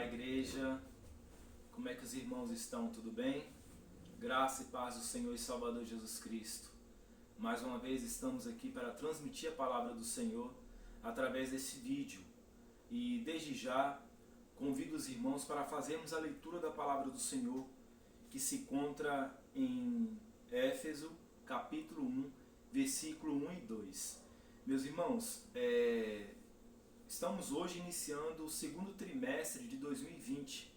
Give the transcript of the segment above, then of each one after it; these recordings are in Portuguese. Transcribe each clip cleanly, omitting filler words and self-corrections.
igreja, como é que os irmãos estão? Tudo bem? Graça e paz do Senhor e Salvador Jesus Cristo. Mais uma vez estamos aqui para transmitir a palavra do Senhor através desse vídeo. E desde já convido os irmãos para fazermos a leitura da palavra do Senhor, que se encontra em Éfeso, capítulo 1, versículo 1 e 2. Meus irmãos, estamos hoje iniciando o segundo trimestre de 2020.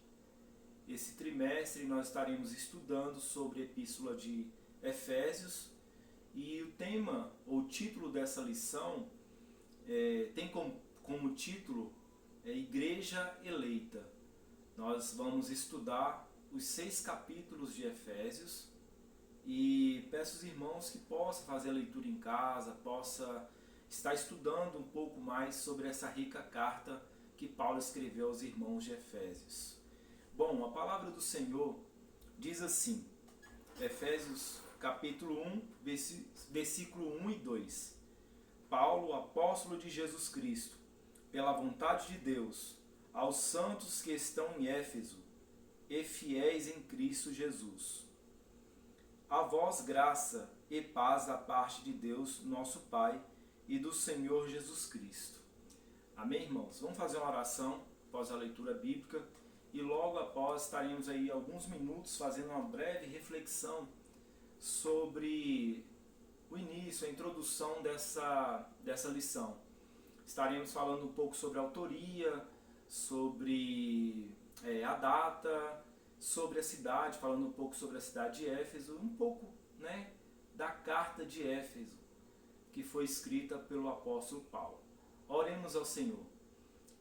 Esse trimestre nós estaremos estudando sobre a Epístola de Efésios e o tema ou título dessa lição tem como título Igreja Eleita. Nós vamos estudar os 6 capítulos de Efésios e peço aos irmãos que possam fazer a leitura em casa, possa estar estudando um pouco mais sobre essa rica carta que Paulo escreveu aos irmãos de Efésios. Bom, a palavra do Senhor diz assim, Efésios capítulo 1, versículo 1 e 2. Paulo, apóstolo de Jesus Cristo, pela vontade de Deus, aos santos que estão em Éfeso e fiéis em Cristo Jesus. A vós graça e paz da parte de Deus, nosso Pai, e do Senhor Jesus Cristo. Amém, irmãos? Vamos fazer uma oração após a leitura bíblica e logo após estaremos aí alguns minutos fazendo uma breve reflexão sobre o início, a introdução dessa lição. Estaremos falando um pouco sobre a autoria, sobre a data, sobre a cidade, falando um pouco sobre a cidade de Éfeso, um pouco da carta de Éfeso, que foi escrita pelo apóstolo Paulo. Oremos ao Senhor.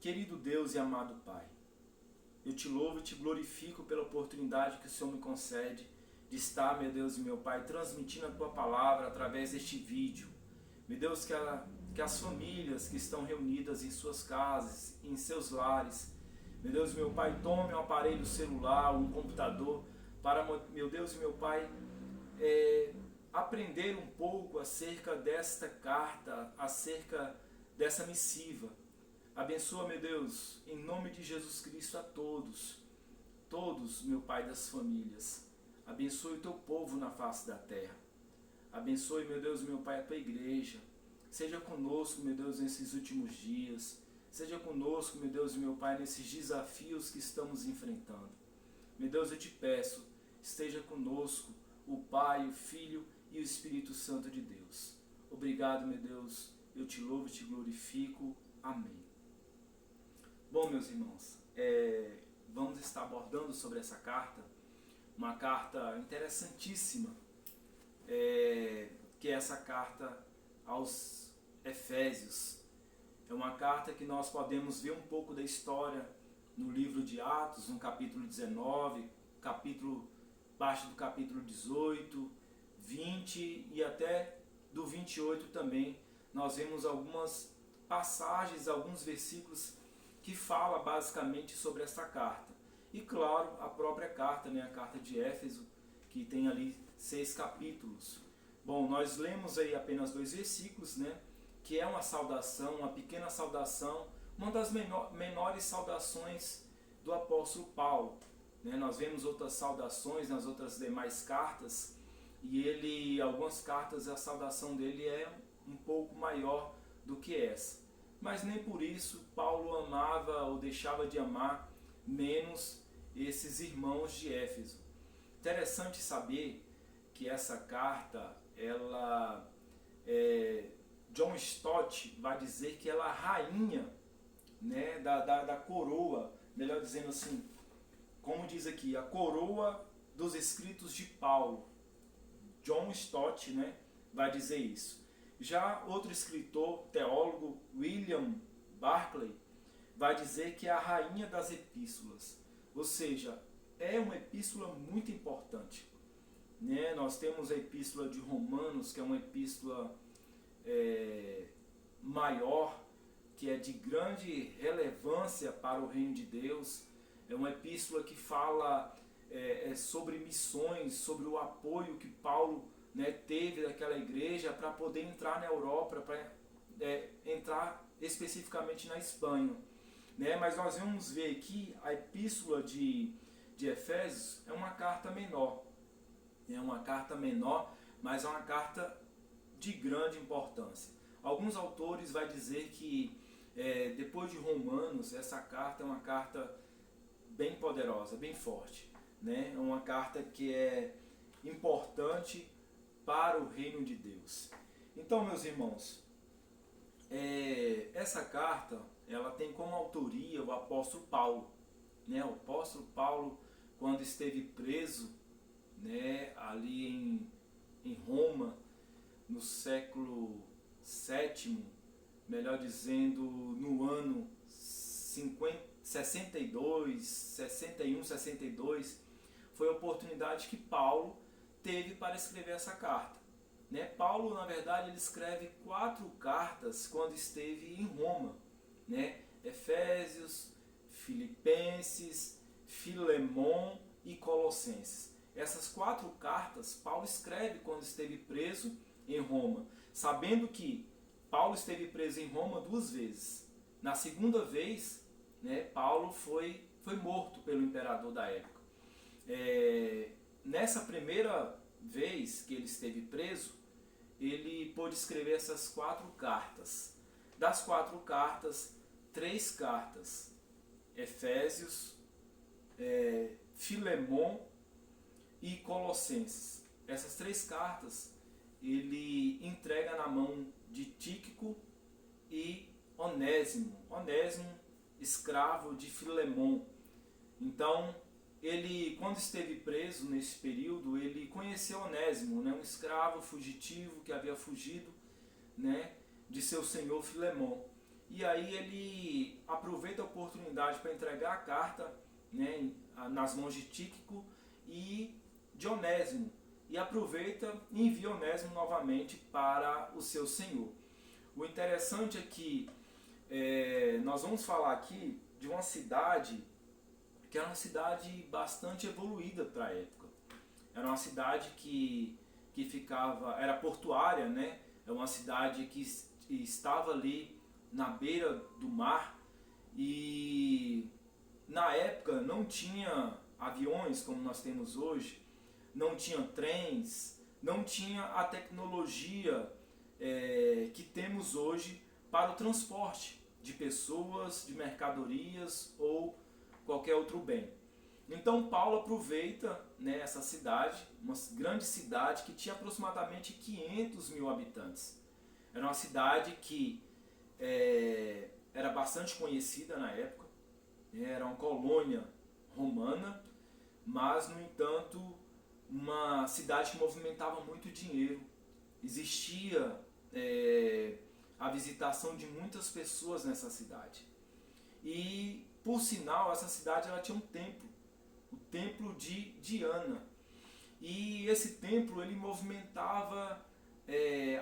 Querido Deus e amado Pai, eu te louvo e te glorifico pela oportunidade que o Senhor me concede de estar, meu Deus e meu Pai, transmitindo a Tua palavra através deste vídeo. Meu Deus, que as famílias que estão reunidas em suas casas, em seus lares, meu Deus e meu Pai, tome um aparelho celular, um computador, para, meu Deus e meu Pai, aprender um pouco acerca desta carta, acerca dessa missiva. Abençoa, meu Deus, em nome de Jesus Cristo a todos, meu Pai, das famílias. Abençoe o teu povo na face da terra. Abençoe, meu Deus, meu Pai, a tua igreja. Seja conosco, meu Deus, nesses últimos dias. Seja conosco, meu Deus e meu Pai, nesses desafios que estamos enfrentando. Meu Deus, eu te peço, esteja conosco o Pai, o Filho e o Espírito Santo de Deus. Obrigado, meu Deus, eu te louvo e te glorifico. Amém. Bom, meus irmãos, vamos estar abordando sobre essa carta, uma carta interessantíssima, que é essa carta aos Efésios. É uma carta que nós podemos ver um pouco da história no livro de Atos, no capítulo 19, parte do capítulo 18, 20 e até do 28 também. Nós vemos algumas passagens, alguns versículos que falam basicamente sobre essa carta. E claro, a própria carta, a carta de Éfeso, que tem ali 6 capítulos. Bom, nós lemos aí apenas 2 versículos, que é uma saudação, uma pequena saudação, uma das menores saudações do apóstolo Paulo. Nós vemos outras saudações nas outras demais cartas, e algumas cartas, a saudação dele é um pouco maior do que essa. Mas nem por isso Paulo amava ou deixava de amar menos esses irmãos de Éfeso. Interessante saber que essa carta, John Stott vai dizer que ela é a rainha da coroa, melhor dizendo assim, como diz aqui, a coroa dos escritos de Paulo. John Stott vai dizer isso. Já outro escritor, teólogo, William Barclay, vai dizer que é a rainha das epístolas. Ou seja, é uma epístola muito importante. Nós temos a epístola de Romanos, que é uma epístola maior, que é de grande relevância para o reino de Deus. É uma epístola que fala sobre missões, sobre o apoio que Paulo teve daquela igreja para poder entrar na Europa, para entrar especificamente na Espanha. né? Mas nós vamos ver aqui a epístola de Efésios é uma carta menor. É uma carta menor, mas é uma carta de grande importância. Alguns autores vão dizer que depois de Romanos, essa carta é uma carta bem poderosa, bem forte, né? É uma carta que é importante para o reino de Deus. Então, meus irmãos, essa carta ela tem como autoria o apóstolo Paulo, né? O apóstolo Paulo, quando esteve preso, né, ali em Roma, no século VII, melhor dizendo, no ano 62, 61, 62, foi a oportunidade que Paulo teve para escrever essa carta. Né? Paulo, na verdade, ele escreve 4 cartas quando esteve em Roma. Né? Efésios, Filipenses, Filemon e Colossenses. Essas 4 cartas Paulo escreve quando esteve preso em Roma, sabendo que Paulo esteve preso em Roma 2 vezes. Na segunda vez, né, Paulo foi morto pelo imperador da época. Nessa primeira vez que ele esteve preso, ele pôde escrever essas 4 cartas. Das 4 cartas, 3 cartas, Efésios, Filemon e Colossenses. Essas 3 cartas ele entrega na mão de Tíquico e Onésimo. Onésimo, escravo de Filemon. Então, ele, quando esteve preso nesse período, ele conheceu Onésimo, né, um escravo fugitivo que havia fugido, né, de seu senhor Filemon. E aí ele aproveita a oportunidade para entregar a carta, né, nas mãos de Tíquico e de Onésimo. E aproveita e envia Onésimo novamente para o seu senhor. O interessante é que nós vamos falar aqui de uma cidade que era uma cidade bastante evoluída para a época. Era uma cidade que era portuária, né? É uma cidade que estava ali na beira do mar e na época não tinha aviões como nós temos hoje, não tinha trens, não tinha a tecnologia que temos hoje para o transporte de pessoas, de mercadorias ou qualquer outro bem. Então Paulo aproveita, né, essa cidade, uma grande cidade que tinha aproximadamente 500 mil habitantes. Era uma cidade que era bastante conhecida na época, era uma colônia romana, mas, no entanto, uma cidade que movimentava muito dinheiro. Existia a visitação de muitas pessoas nessa cidade. E, por sinal, essa cidade ela tinha um templo, o templo de Diana. E esse templo ele movimentava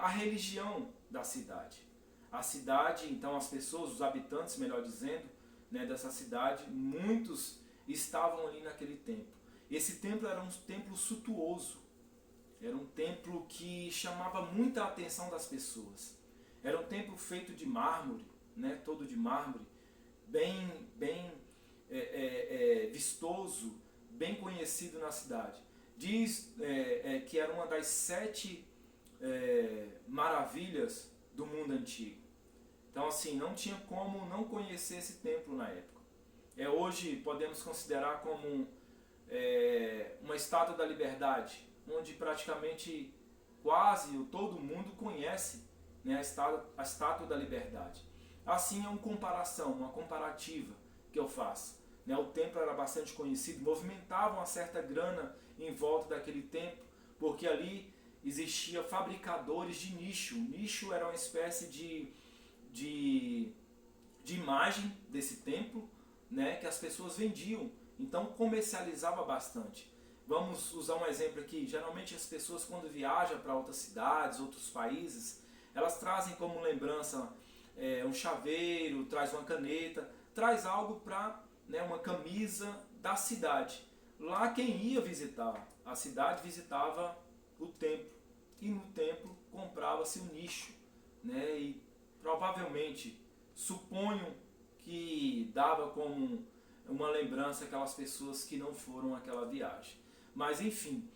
a religião da cidade. A cidade, então, as pessoas, os habitantes, melhor dizendo, né, dessa cidade, muitos estavam ali naquele templo. Esse templo era um templo suntuoso, era um templo que chamava muita atenção das pessoas. Era um templo feito de mármore, né, todo de mármore, bem vistoso, bem conhecido na cidade. Diz que era uma das 7 maravilhas do mundo antigo. Então, assim, não tinha como não conhecer esse templo na época. Hoje podemos considerar como uma estátua da liberdade, onde praticamente quase todo mundo conhece, né, a estátua da liberdade. Assim é uma comparação, uma comparativa que eu faço. Né, o templo era bastante conhecido, movimentava uma certa grana em volta daquele templo, porque ali existia fabricadores de nicho. O nicho era uma espécie de imagem desse templo, né, que as pessoas vendiam. Então comercializava bastante. Vamos usar um exemplo aqui. Geralmente as pessoas, quando viajam para outras cidades, outros países, elas trazem como lembrança um chaveiro, traz uma caneta, traz algo para, né, uma camisa da cidade. Lá quem ia visitar a cidade visitava o templo. E no templo comprava-se um nicho. Né, e provavelmente, suponho que dava como uma lembrança aquelas pessoas que não foram àquela viagem. Mas enfim,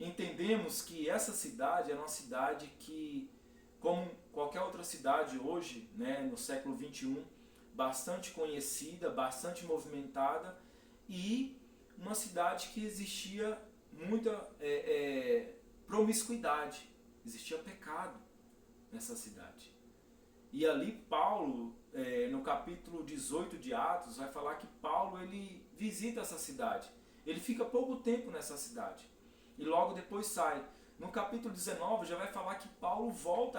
entendemos que essa cidade era uma cidade que, como qualquer outra cidade hoje, né, no século XXI, bastante conhecida, bastante movimentada, e uma cidade que existia muita promiscuidade, existia pecado nessa cidade. E ali Paulo, no capítulo 18 de Atos, vai falar que Paulo ele visita essa cidade. Ele fica pouco tempo nessa cidade e logo depois sai. No capítulo 19 já vai falar que Paulo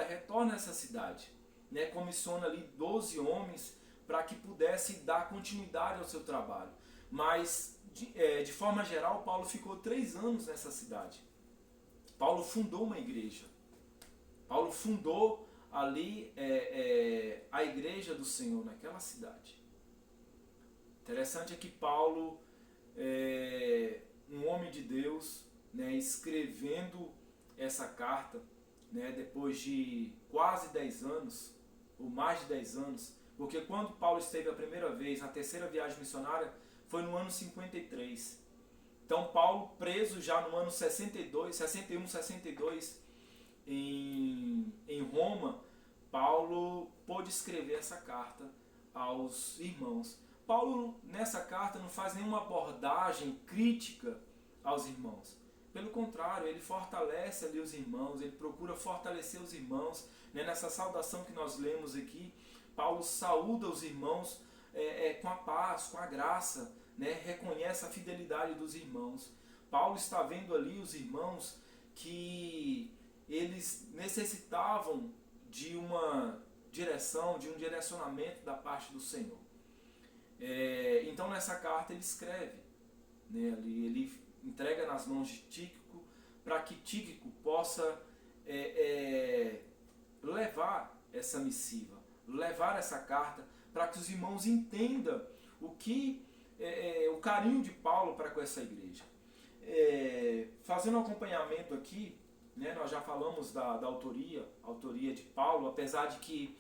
retorna a essa cidade, né? Comissiona ali 12 homens para que pudesse dar continuidade ao seu trabalho. Mas, de forma geral, Paulo ficou 3 anos nessa cidade. Paulo fundou uma igreja. Paulo fundou ali a igreja do Senhor naquela cidade. Interessante é que Paulo, um homem de Deus, né, escrevendo essa carta, né, depois de quase 10 anos, ou mais de 10 anos, porque quando Paulo esteve a primeira vez na terceira viagem missionária, foi no ano 53. Então Paulo, preso já no ano 62, 61, 62, em Roma, Paulo pôde escrever essa carta aos irmãos. Paulo, nessa carta, não faz nenhuma abordagem crítica aos irmãos. Pelo contrário, ele fortalece ali os irmãos, ele procura fortalecer os irmãos. Né? Nessa saudação que nós lemos aqui, Paulo saúda os irmãos com a paz, com a graça, né? Reconhece a fidelidade dos irmãos. Paulo está vendo ali os irmãos que eles necessitavam de uma direção, de um direcionamento da parte do Senhor. Então nessa carta ele escreve, né? Ele entrega nas mãos de Tíquico, para que Tíquico possa levar essa missiva, levar essa carta, para que os irmãos entendam o carinho de Paulo para com essa igreja. Fazendo um acompanhamento aqui, né, nós já falamos da autoria de Paulo, apesar de que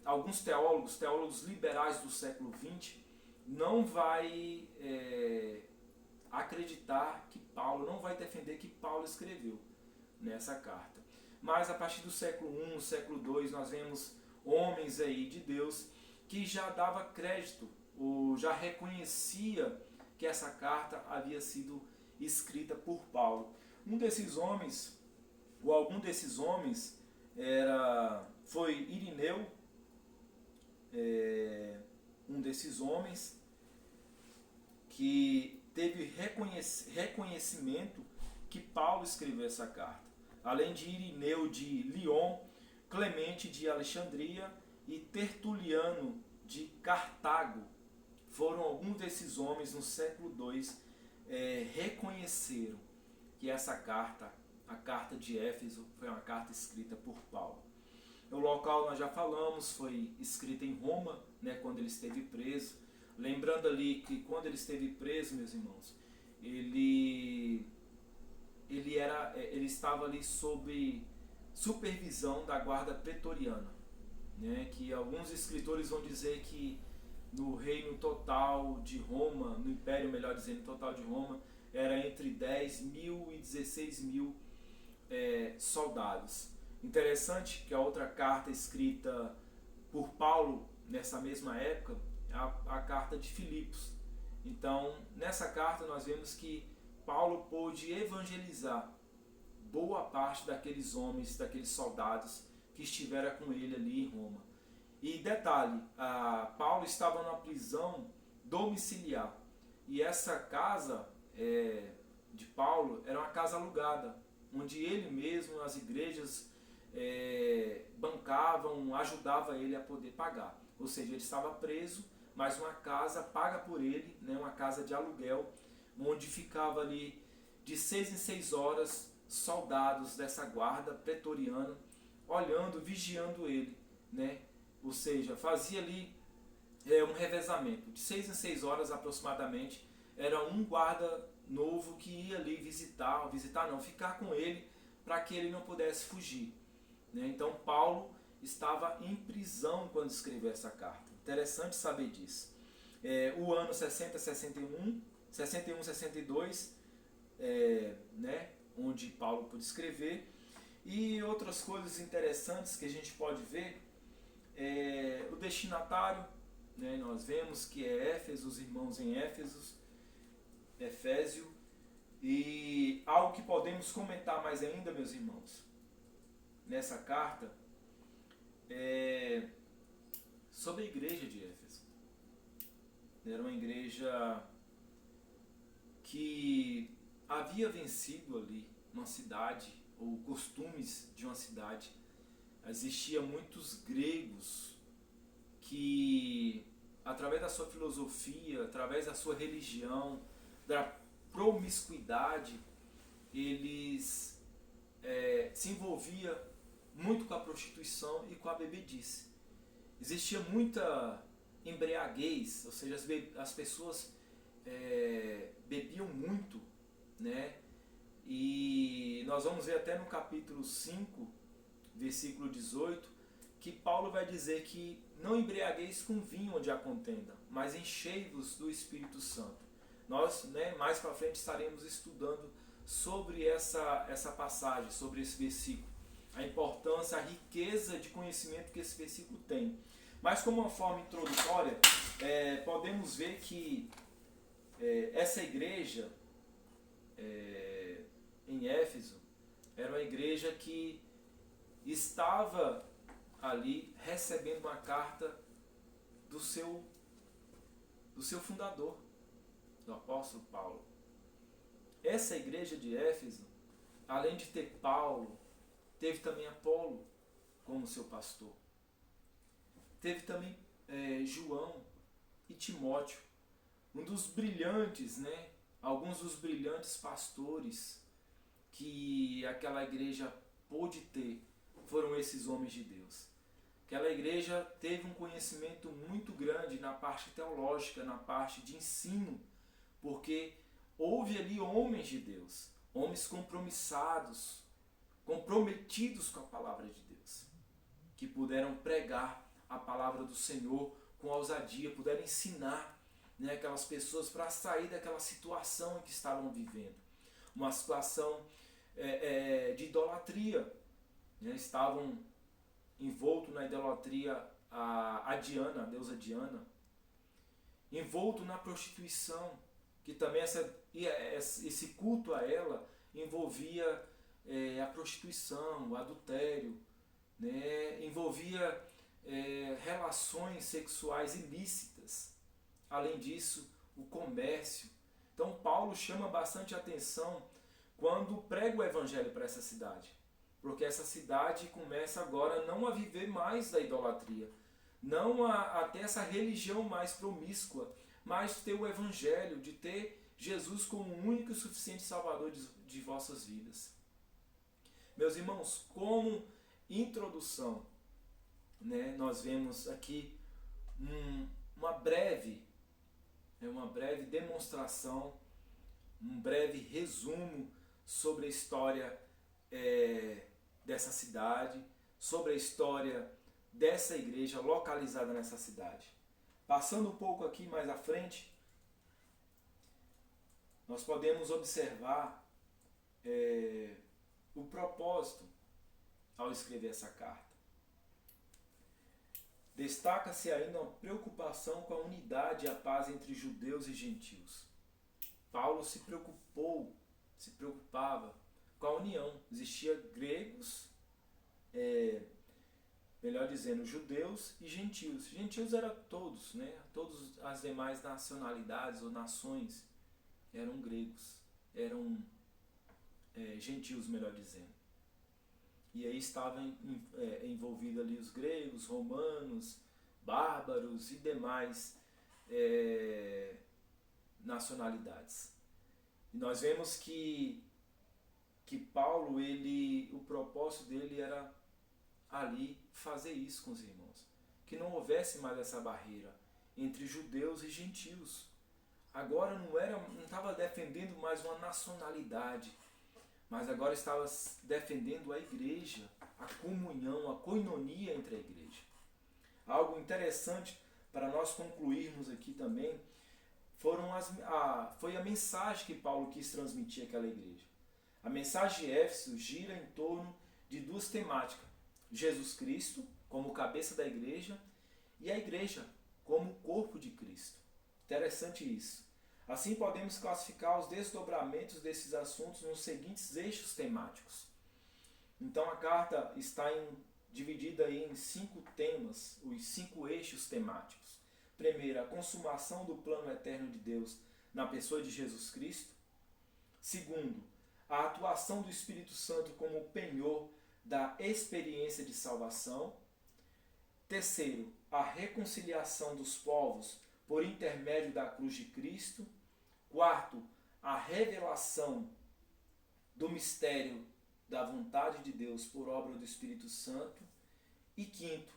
alguns teólogos liberais do século XX, não vai acreditar que Paulo, não vai defender que Paulo escreveu nessa carta. Mas a partir do século I, século II, nós vemos homens aí de Deus que já dava crédito, ou já reconhecia que essa carta havia sido escrita por Paulo. Um desses homens, ou algum desses homens, foi Irineu, um desses homens que teve reconhecimento que Paulo escreveu essa carta. Além de Irineu de Lyon, Clemente de Alexandria e Tertuliano de Cartago, foram alguns desses homens no século II, reconheceram que essa carta, a carta de Éfeso, foi uma carta escrita por Paulo. O local nós já falamos, foi escrita em Roma, né, quando ele esteve preso. Lembrando ali que quando ele esteve preso, meus irmãos, ele estava ali sob supervisão da guarda pretoriana, né, que alguns escritores vão dizer que no reino total de Roma, no império, melhor dizendo, total de Roma, era entre 10 mil e 16 mil soldados. Interessante que a outra carta escrita por Paulo nessa mesma época é a carta de Filipos. Então, nessa carta nós vemos que Paulo pôde evangelizar boa parte daqueles homens, daqueles soldados que estiveram com ele ali em Roma. E detalhe, Paulo estava numa prisão domiciliar. E essa casa de Paulo era uma casa alugada, onde ele mesmo, as igrejas bancavam, ajudavam ele a poder pagar. Ou seja, ele estava preso, mas uma casa paga por ele, né, uma casa de aluguel, onde ficava ali de 6 em 6 horas soldados dessa guarda pretoriana olhando, vigiando ele, né? Ou seja, fazia ali um revezamento. De 6 em 6 horas aproximadamente, era um guarda novo que ia ali ficar com ele, para que ele não pudesse fugir. Né? Então Paulo, estava em prisão quando escreveu essa carta. Interessante saber disso. O ano 60, 61, 61, 62, né, onde Paulo pôde escrever. E outras coisas interessantes que a gente pode ver, o destinatário, né, nós vemos que é Éfeso, os irmãos em Efésio, e algo que podemos comentar mais ainda, meus irmãos, nessa carta, sobre a igreja de Éfeso. Era uma igreja que havia vencido ali uma cidade, ou costumes de uma cidade. Existiam muitos gregos que, através da sua filosofia, através da sua religião, da promiscuidade, eles se envolviam muito com a prostituição e com a bebedice. Existia muita embriaguez, ou seja, as pessoas bebiam muito, né? E nós vamos ver até no capítulo 5, versículo 18, que Paulo vai dizer que não embriagueis com vinho onde há contenda, mas enchei-vos do Espírito Santo. Nós, né, mais para frente estaremos estudando sobre essa passagem, sobre esse versículo, a importância, a riqueza de conhecimento que esse versículo tem. Mas como uma forma introdutória, podemos ver que essa igreja em Éfeso era uma igreja que estava ali recebendo uma carta do seu fundador, do apóstolo Paulo. Essa igreja de Éfeso, além de ter Paulo, teve também Apolo como seu pastor. Teve também João e Timóteo, um dos brilhantes, né? Alguns dos brilhantes pastores que aquela igreja pôde ter foram esses homens de Deus. Aquela igreja teve um conhecimento muito grande na parte teológica, na parte de ensino, porque houve ali homens de Deus, homens compromissados, comprometidos com a palavra de Deus, que puderam pregar a palavra do Senhor com ousadia, puderam ensinar, né, aquelas pessoas para sair daquela situação em que estavam vivendo. Uma situação de idolatria, né? Estavam envoltos na idolatria a Diana, a deusa Diana, envolto na prostituição, que também esse culto a ela envolvia a prostituição, o adultério, né? Envolvia relações sexuais ilícitas. Além disso, o comércio. Então Paulo chama bastante atenção quando prega o evangelho para essa cidade, porque essa cidade começa agora não a viver mais da idolatria, não a ter essa religião mais promíscua, mas ter o evangelho, de ter Jesus como o único e suficiente salvador de vossas vidas. Meus irmãos, como introdução, né, nós vemos aqui uma breve demonstração, um breve resumo sobre a história dessa cidade, sobre a história dessa igreja localizada nessa cidade. Passando um pouco aqui mais à frente, nós podemos observar o propósito ao escrever essa carta. Destaca-se ainda uma preocupação com a unidade e a paz entre judeus e gentios. Paulo se preocupava com a união. Existia gregos, melhor dizendo, judeus e gentios. Gentios eram todos, né? Todas as demais nacionalidades ou nações eram gregos, eram gentios, melhor dizendo. E aí estavam envolvidos ali os gregos, romanos, bárbaros e demais nacionalidades. E nós vemos que Paulo, o propósito dele era ali fazer isso com os irmãos. Que não houvesse mais essa barreira entre judeus e gentios. Agora não estava defendendo mais uma nacionalidade, mas agora estava defendendo a igreja, a comunhão, a koinonia entre a igreja. Algo interessante para nós concluirmos aqui também foi a mensagem que Paulo quis transmitir àquela igreja. A mensagem de Éfeso gira em torno de duas temáticas: Jesus Cristo como cabeça da igreja e a igreja como o corpo de Cristo. Interessante isso. Assim podemos classificar os desdobramentos desses assuntos nos seguintes eixos temáticos. Então a carta está dividida em 5 temas, os 5 eixos temáticos. Primeiro, a consumação do plano eterno de Deus na pessoa de Jesus Cristo. Segundo, a atuação do Espírito Santo como penhor da experiência de salvação. Terceiro, a reconciliação dos povos por intermédio da cruz de Cristo. Quarto, a revelação do mistério da vontade de Deus por obra do Espírito Santo. E quinto,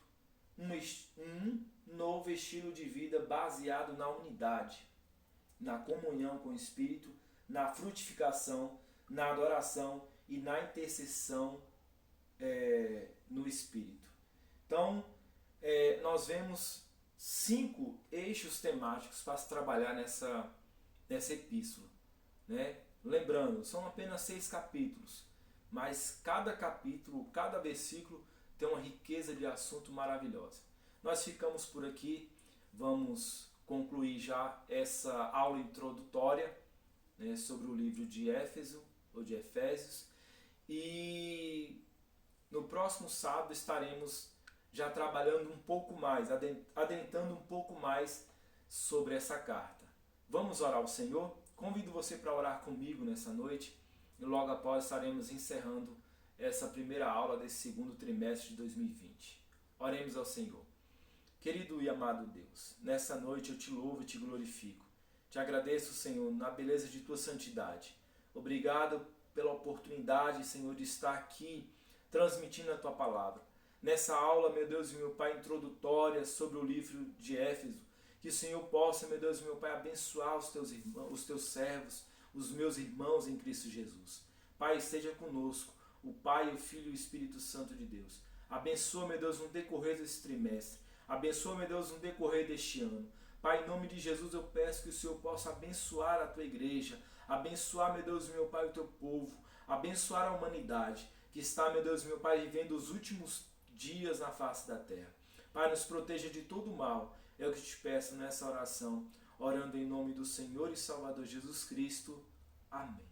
um novo estilo de vida baseado na unidade, na comunhão com o Espírito, na frutificação, na adoração e na intercessão no Espírito. Então, nós vemos 5 eixos temáticos para se trabalhar nessa epístola, né? Lembrando, são apenas 6 capítulos, mas cada capítulo, cada versículo tem uma riqueza de assunto maravilhosa. Nós ficamos por aqui, vamos concluir já essa aula introdutória, né, sobre o livro de Éfeso, ou de Efésios, e no próximo sábado estaremos já trabalhando um pouco mais, adentrando um pouco mais sobre essa carta. Vamos orar ao Senhor? Convido você para orar comigo nessa noite e logo após estaremos encerrando essa primeira aula desse segundo trimestre de 2020. Oremos ao Senhor. Querido e amado Deus, nessa noite eu te louvo e te glorifico. Te agradeço, Senhor, na beleza de tua santidade. Obrigado pela oportunidade, Senhor, de estar aqui transmitindo a tua palavra. Nessa aula, meu Deus e meu Pai, introdutória sobre o livro de Éfeso, que o Senhor possa, meu Deus e meu Pai, abençoar os teus irmãos, os teus servos, os meus irmãos em Cristo Jesus. Pai, esteja conosco, o Pai, o Filho e o Espírito Santo de Deus. Abençoa, meu Deus, no decorrer desse trimestre. Abençoa, meu Deus, no decorrer deste ano. Pai, em nome de Jesus, eu peço que o Senhor possa abençoar a tua igreja, abençoar, meu Deus e meu Pai, o teu povo, abençoar a humanidade que está, meu Deus e meu Pai, vivendo os últimos dias na face da terra. Pai, nos proteja de todo o mal. É o que te peço nessa oração, orando em nome do Senhor e Salvador Jesus Cristo. Amém.